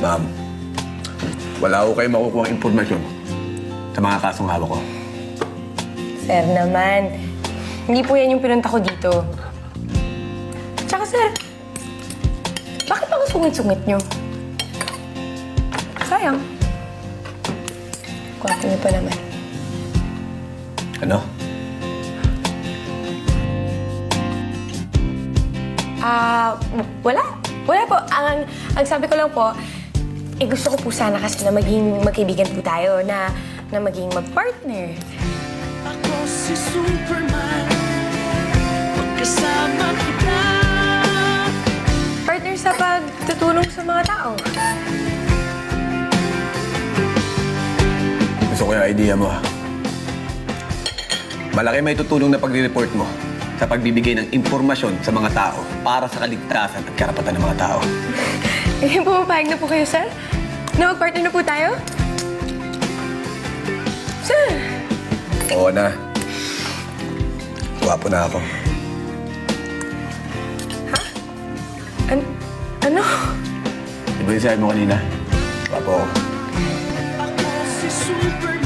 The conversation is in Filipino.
Ma'am, wala ko kayo makukuha impormasyon sa mga kasong hawak ko. Sir naman, hindi po yan yung pinunta ko dito. Tsaka sir, bakit ako sungit-sungit nyo? Sayang. Kwato niyo pa naman. Ano? Wala. Wala po. Ang sabi ko lang po, gusto ko po sana kasi na maging magkaibigan po tayo, na maging mag-partner. Ako si Superman, magkasama kita. Partner sa pagtutulong sa mga tao. Gusto ko yung idea mo, ha? Malaki may tutulong na pagre-report mo sa pagbibigay ng impormasyon sa mga tao para sa kaligtasan at karapatan ng mga tao. Pumapayag na po kayo, sir? Na mag-partner na po tayo? Sir! Oo na. Guwapo na ako. Ha? Ano? Di ba yung sabi mo kanina? Guwapo ako. Ako si Superman.